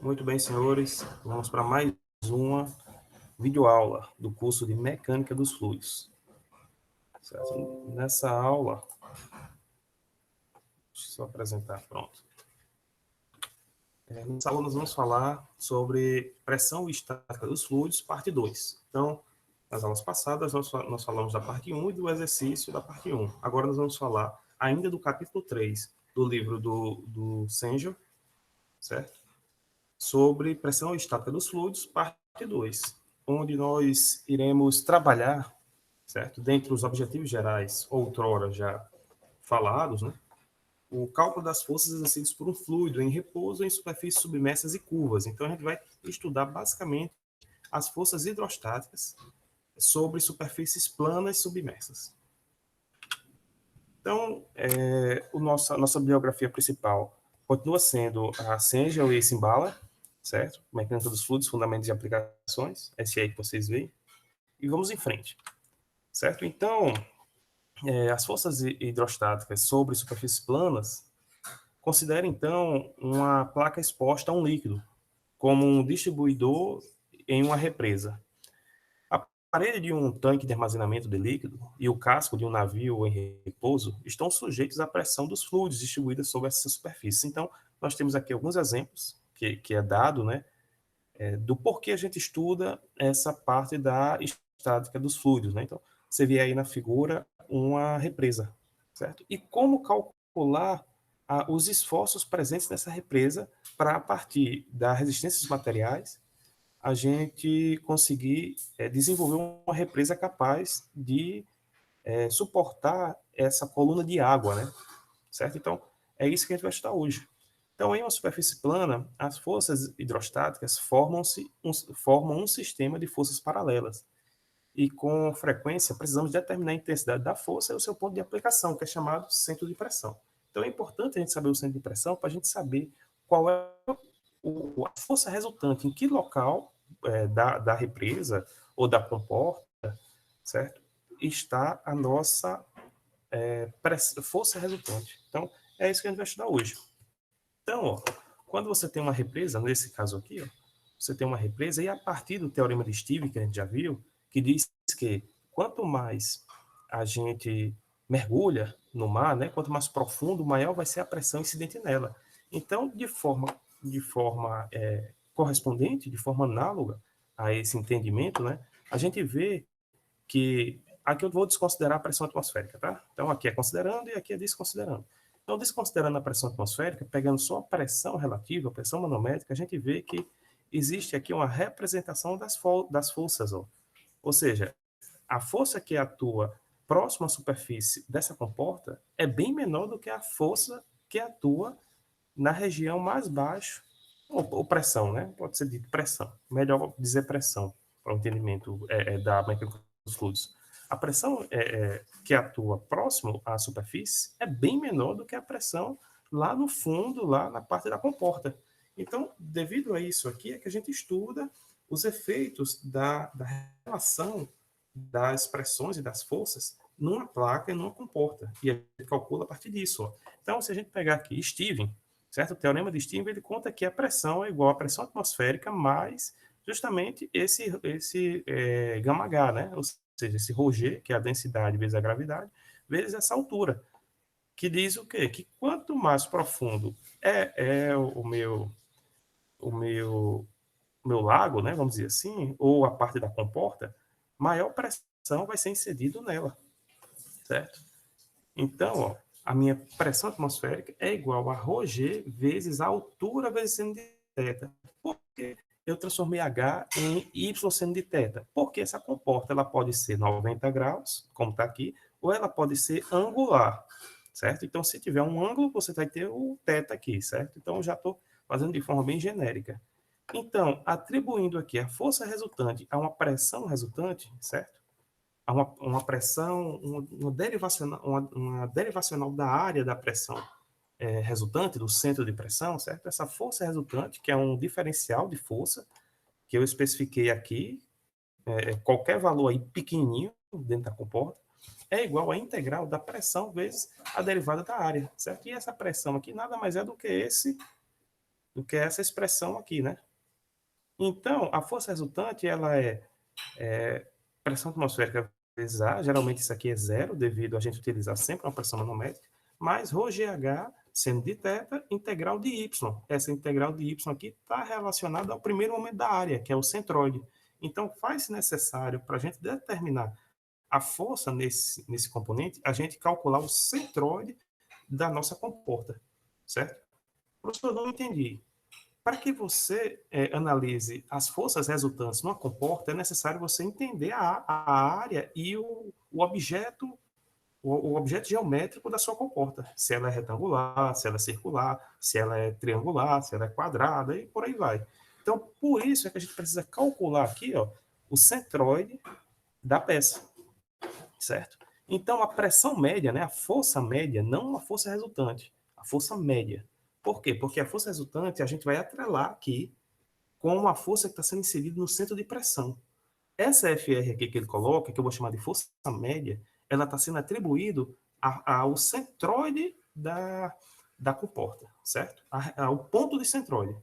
Muito bem, senhores. Vamos para mais uma videoaula do curso de Mecânica dos Fluidos. Certo? Nessa aula, deixa eu só apresentar, pronto. Nessa aula nós vamos falar sobre pressão estática dos fluidos, parte 2. Então, nas aulas passadas nós falamos da parte 1 e do exercício da parte 1. Agora nós vamos falar ainda do capítulo 3 do livro do Sengel, certo? Sobre pressão estática dos fluidos, parte 2, onde nós iremos trabalhar, certo? Dentre os objetivos gerais, outrora já falados, né? O cálculo das forças exercidas por um fluido em repouso em superfícies submersas e curvas. Então, a gente vai estudar basicamente as forças hidrostáticas sobre superfícies planas submersas. Então, a nossa bibliografia principal continua sendo a Sengel e Simbala, certo? Mecânica dos Fluidos, Fundamentos e Aplicações, esse aí que vocês veem. E vamos em frente, certo? Então, as forças hidrostáticas sobre superfícies planas, considera então uma placa exposta a um líquido, como um distribuidor em uma represa. A parede de um tanque de armazenamento de líquido e o casco de um navio em repouso estão sujeitos à pressão dos fluidos distribuídos sobre essa superfície. Então, nós temos aqui alguns exemplos que é dado, né, do porquê a gente estuda essa parte da estática dos fluidos, né? Então, você vê aí na figura uma represa, certo? E como calcular os esforços presentes nessa represa para, a partir da resistência dos materiais, a gente conseguir desenvolver uma represa capaz de suportar essa coluna de água, né? Certo? Então, é isso que a gente vai estudar hoje. Então, em uma superfície plana, as forças hidrostáticas formam um sistema de forças paralelas. E, com frequência, precisamos determinar a intensidade da força e o seu ponto de aplicação, que é chamado centro de pressão. Então, é importante a gente saber o centro de pressão para a gente saber qual é a força resultante, em que local da represa ou da comporta, certo? Está a nossa força resultante. Então, é isso que a gente vai estudar hoje. Então, ó, quando você tem uma represa, nesse caso aqui, ó, você tem uma represa, e a partir do teorema de Steve, que a gente já viu, que diz que quanto mais a gente mergulha no mar, né, quanto mais profundo, maior vai ser a pressão incidente nela. Então, de forma correspondente, de forma análoga a esse entendimento, né, a gente vê que aqui eu vou desconsiderar a pressão atmosférica, tá? Então, aqui é considerando e aqui é desconsiderando. Então, desconsiderando a pressão atmosférica, pegando só a pressão relativa, a pressão manométrica, a gente vê que existe aqui uma representação das forças, ó. Ou seja, a força que atua próximo à superfície dessa comporta é bem menor do que a força que atua na região mais baixa, ou pressão, né? Pode ser dito pressão. Melhor dizer pressão, para o entendimento da mecânica dos fluidos. A pressão que atua próximo à superfície é bem menor do que a pressão lá no fundo, lá na parte da comporta. Então, devido a isso aqui, é que a gente estuda os efeitos da relação das pressões e das forças numa placa e numa comporta. E a gente calcula a partir disso. Ó. Então, se a gente pegar aqui Steven, certo? O teorema de Steven, ele conta que a pressão é igual à pressão atmosférica mais justamente esse gama H, né? Ou seja, esse ρg, que é a densidade vezes a gravidade, vezes essa altura, que diz o quê? Que quanto mais profundo é o meu lago, né, vamos dizer assim, ou a parte da comporta, maior pressão vai ser incidido nela, certo? Então, ó, a minha pressão atmosférica é igual a ρg vezes a altura vezes seno de θ. Por que eu transformei H em Y seno de θ? Porque essa comporta ela pode ser 90 graus, como está aqui, ou ela pode ser angular, certo? Então, se tiver um ângulo, você vai ter o θ aqui, certo? Então, eu já estou fazendo de forma bem genérica. Então, atribuindo aqui a força resultante a uma pressão resultante, certo? A uma pressão, uma derivacional da área da pressão resultante, do centro de pressão, certo? Essa força resultante, que é um diferencial de força, que eu especifiquei aqui, qualquer valor aí pequenininho dentro da comporta, é igual à integral da pressão vezes a derivada da área, certo? E essa pressão aqui nada mais é do que esse do que essa expressão aqui, né? Então, a força resultante, ela é pressão atmosférica vezes A, geralmente isso aqui é zero, devido a gente utilizar sempre uma pressão manométrica, mais ρGH, sendo de θ, integral de Y. Essa integral de Y aqui está relacionada ao primeiro momento da área, que é o centroide. Então, faz-se necessário, para a gente determinar a força nesse componente, a gente calcular o centroide da nossa comporta, certo? Professor, eu não entendi. Para que você analise as forças resultantes numa comporta, é necessário você entender a área e o objeto o objeto geométrico da sua comporta. Se ela é retangular, se ela é circular, se ela é triangular, se ela é quadrada e por aí vai. Então, por isso é que a gente precisa calcular aqui, ó, o centroide da peça, certo? Então, a pressão média, né, a força média, não a força resultante, a força média. Por quê? Porque a força resultante a gente vai atrelar aqui com uma força que está sendo inserida no centro de pressão. Essa FR aqui que ele coloca, que eu vou chamar de força média, ela está sendo atribuído ao centroide da comporta, certo? Ao ponto de centroide,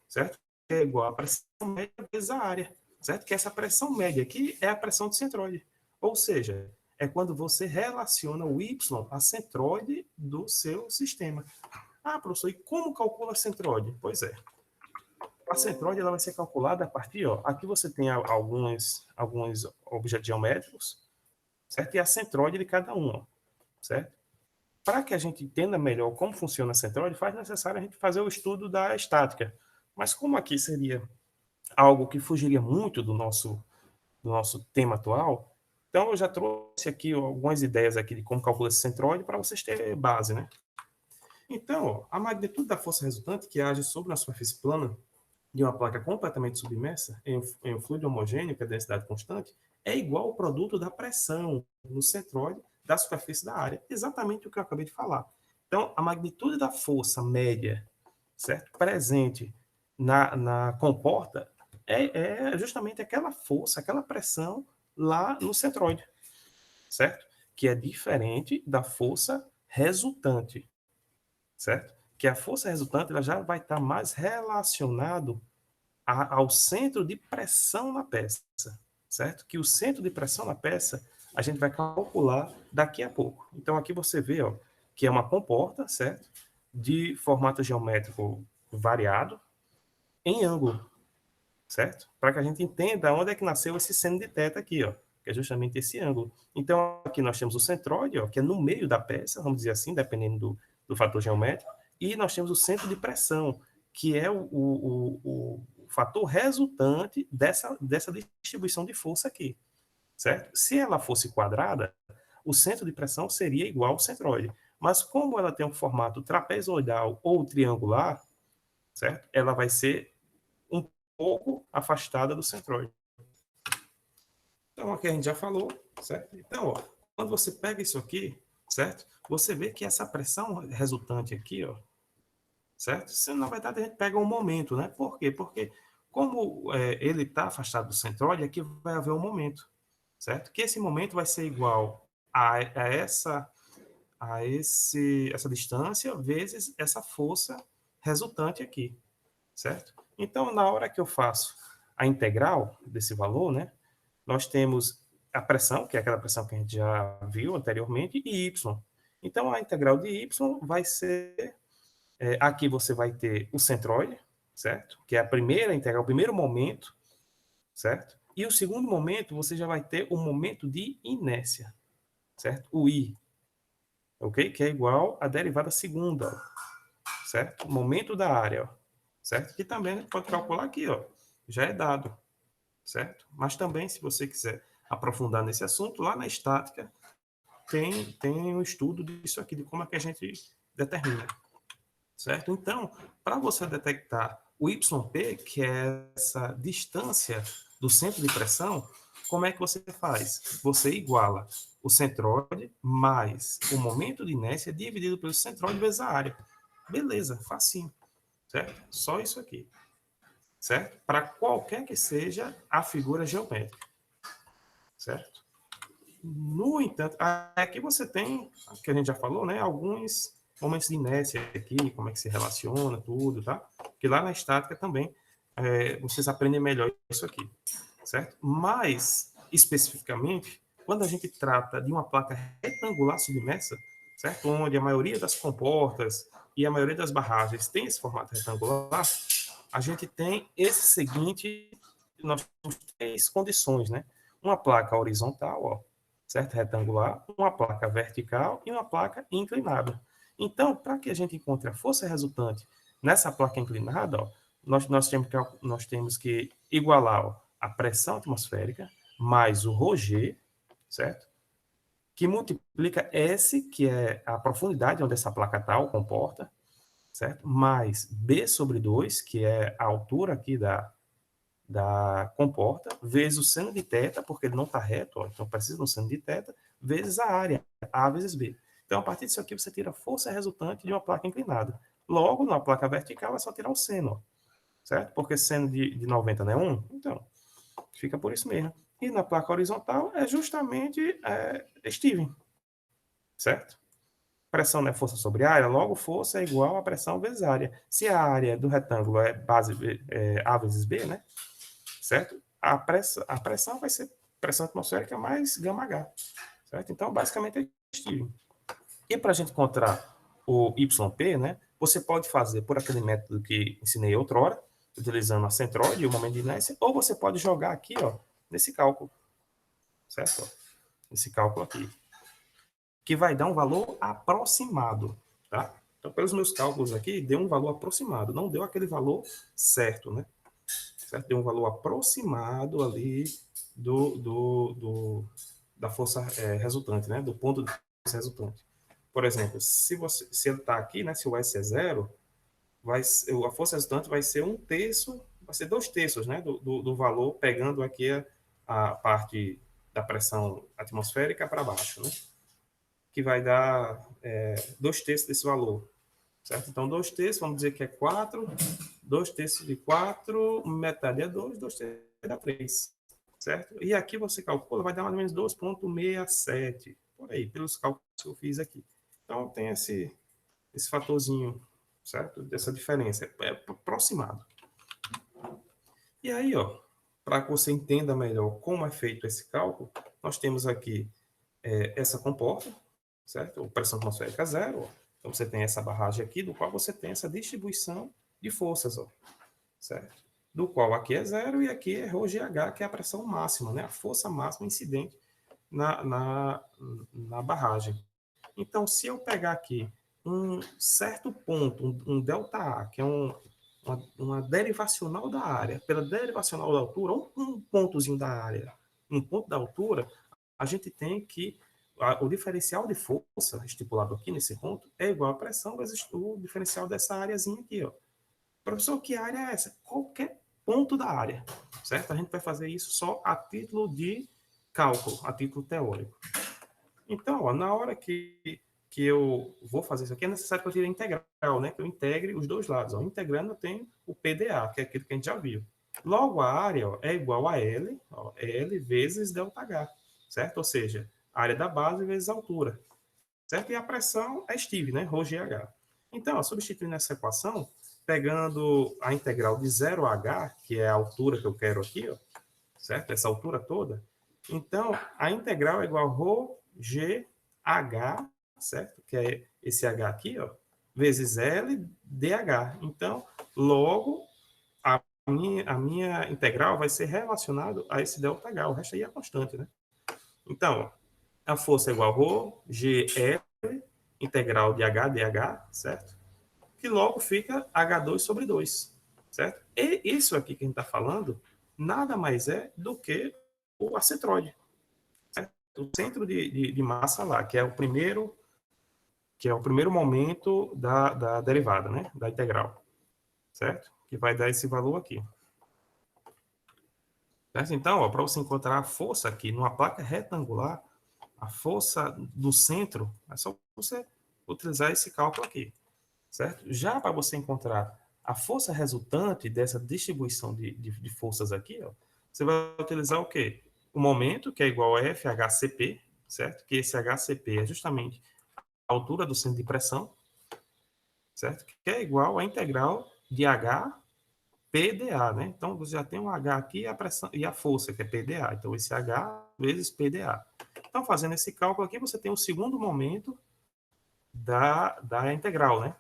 certo? Que é igual a pressão média vezes a área, certo? Que essa pressão média aqui é a pressão de centroide. Ou seja, é quando você relaciona o Y a centroide do seu sistema. Ah, professor, e como calcula a centroide? Pois é. A centroide ela vai ser calculada a partir, ó, aqui você tem alguns objetos geométricos, certo? E a centroide de cada um, ó, certo? Para que a gente entenda melhor como funciona a centroide, faz necessário a gente fazer o estudo da estática. Mas como aqui seria algo que fugiria muito do nosso tema atual, então eu já trouxe aqui algumas ideias aqui de como calcula esse centroide para vocês terem base, né? Então, ó, a magnitude da força resultante que age sobre a superfície plana de uma placa completamente submersa em um fluido homogêneo, que é densidade constante, é igual ao produto da pressão no centroide da superfície da área. Exatamente o que eu acabei de falar. Então, a magnitude da força média, certo? Presente na comporta é justamente aquela força, aquela pressão lá no centroide, certo? Que é diferente da força resultante, certo? Que a força resultante ela já vai estar mais relacionado ao centro de pressão na peça, certo? Que o centro de pressão na peça a gente vai calcular daqui a pouco. Então aqui você vê, ó, que é uma comporta, certo? De formato geométrico variado em ângulo, certo? Para que a gente entenda onde é que nasceu esse seno de θ aqui, ó, que é justamente esse ângulo. Então aqui nós temos o centroide, ó, que é no meio da peça, vamos dizer assim, dependendo do fator geométrico, e nós temos o centro de pressão, que é o fator resultante dessa distribuição de força aqui, certo? Se ela fosse quadrada, o centro de pressão seria igual ao centroide. Mas como ela tem um formato trapezoidal ou triangular, certo? Ela vai ser um pouco afastada do centroide. Então, aqui a gente já falou, certo? Então, ó, quando você pega isso aqui, certo? Você vê que essa pressão resultante aqui, ó, certo? Se, na verdade, a gente pega um momento, né? Por quê? Porque como ele está afastado do centroide, aqui vai haver um momento, certo? Que esse momento vai ser igual essa distância vezes essa força resultante aqui, certo? Então, na hora que eu faço a integral desse valor, né? Nós temos a pressão, que é aquela pressão que a gente já viu anteriormente, e y. Então, a integral de y vai ser aqui você vai ter o centroide, certo? Que é a primeira integral, o primeiro momento, certo? E o segundo momento, você já vai ter o momento de inércia, certo? O I, ok? Que é igual à derivada segunda, ó, certo? Momento da área, ó, certo? Que também a gente pode calcular aqui, ó, já é dado, certo? Mas também, se você quiser aprofundar nesse assunto, lá na estática tem um estudo disso aqui, de como é que a gente determina, certo? Então, para você detectar o YP, que é essa distância do centro de pressão, como é que você faz? Você iguala o centroide mais o momento de inércia dividido pelo centroide vezes a área. Beleza, facinho, certo? Só isso aqui, certo? Para qualquer que seja a figura geométrica, certo? No entanto, aqui você tem, que a gente já falou, né, alguns momentos de inércia aqui, como é que se relaciona, tudo, tá? que lá na estática também vocês aprendem melhor isso aqui, certo? Mas, especificamente, quando a gente trata de uma placa retangular submersa, certo? Onde a maioria das comportas e a maioria das barragens tem esse formato retangular, a gente tem esse seguinte, nós temos 3 condições, né? Uma placa horizontal, ó, certo? Retangular, uma placa vertical e uma placa inclinada. Então, para que a gente encontre a força resultante nessa placa inclinada, ó, nós temos que igualar ó, a pressão atmosférica mais o ρg, certo? Que multiplica S, que é a profundidade onde essa placa tal comporta, certo? Mais B sobre 2, que é a altura aqui da comporta, vezes o seno de θ, porque ele não está reto, ó, então precisa de um seno de θ, vezes a área, A vezes B. Então, a partir disso aqui, você tira a força resultante de uma placa inclinada. Logo, na placa vertical, é só tirar o seno, ó, certo? Porque seno de 90 não é 1, então fica por isso mesmo. E na placa horizontal é justamente Steven, certo? Pressão não é força sobre área, logo força é igual a pressão vezes área. Se a área do retângulo é base A vezes B, né? Certo? A pressão vai ser pressão atmosférica mais gama H, certo? Então, basicamente é Steven. E para a gente encontrar o YP, né? Você pode fazer por aquele método que ensinei outrora, utilizando a centroide e o momento de inércia, ou você pode jogar aqui, ó, nesse cálculo, certo? Esse cálculo aqui, que vai dar um valor aproximado, tá? Então, pelos meus cálculos aqui, deu um valor aproximado, não deu aquele valor certo, né? Certo? Deu um valor aproximado ali da força resultante, né? Do ponto de força resultante. Por exemplo, se ele está aqui, né? Se o S é 0, a força resultante vai ser 1/3, vai ser 2/3, né? Do valor, pegando aqui a parte da pressão atmosférica para baixo, né? Que vai dar 2/3 desse valor, certo? Então, 2/3, vamos dizer que é 4, 2/3 de 4, metade é 2, 2/3 dá 3, certo? E aqui você calcula, vai dar mais ou menos 2,67, por aí, pelos cálculos que eu fiz aqui. Então, tem esse fatorzinho, certo? Dessa diferença, é aproximado. E aí, ó, para que você entenda melhor como é feito esse cálculo, nós temos aqui essa comporta, certo? Pressão atmosférica zero, ó. Então você tem essa barragem aqui, do qual você tem essa distribuição de forças, ó, certo? Do qual aqui é zero e aqui é ρgh, que é a pressão máxima, né? A força máxima incidente na barragem. Então, se eu pegar aqui um certo ponto, um ΔA, que é uma derivacional da área, pela derivacional da altura, um pontozinho da área, um ponto da altura, a gente tem que o diferencial de força estipulado aqui nesse ponto é igual à pressão vezes o diferencial dessa áreazinha aqui, ó. Professor, que área é essa? Qualquer ponto da área, certo? A gente vai fazer isso só a título de cálculo, a título teórico. Então, ó, na hora que eu vou fazer isso aqui, é necessário que eu tire a integral, né? Que eu integre os dois lados. Ó. Integrando, eu tenho o PDA, que é aquilo que a gente já viu. Logo, a área ó, é igual a L, ó, L vezes ΔH, certo? Ou seja, a área da base vezes a altura, certo? E a pressão é Steve, né? ρgh. Então, ó, substituindo essa equação, pegando a integral de 0 a h, que é a altura que eu quero aqui, ó, certo? Essa altura toda. Então, a integral é igual a ρgh, certo? Que é esse h aqui, ó, vezes L dH. Então, logo, a minha integral vai ser relacionado a esse ΔH. O resto aí é constante, né? Então, a força é igual a ρgL, integral de h dH, certo? Que logo fica H2 sobre 2, certo? E isso aqui que a gente está falando nada mais é do que o acetróide, certo? O centro de massa lá, que é o primeiro momento da derivada, né? Da integral, certo? Que vai dar esse valor aqui. Certo? Então, para você encontrar a força aqui numa placa retangular, a força do centro, é só você utilizar esse cálculo aqui, certo? Já para você encontrar a força resultante dessa distribuição de forças aqui, ó, você vai utilizar o quê? O momento, que é igual a FHCP, certo? Que esse HCP é justamente a altura do centro de pressão, certo? Que é igual à integral de H, PDA, né? Então, você já tem um H aqui e a pressão e a força, que é PDA. Então, esse H vezes PDA. Então, fazendo esse cálculo aqui, você tem o segundo momento da integral, né?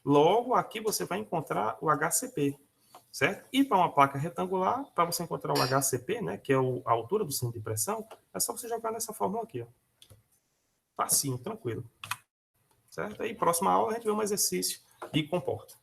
Logo, aqui você vai encontrar o HCP, certo? E para uma placa retangular, para você encontrar o HCP, né, que é a altura do centro de pressão, é só você jogar nessa fórmula aqui, ó. Facinho, tranquilo. Certo? Aí, próxima aula, a gente vê um exercício de comporta.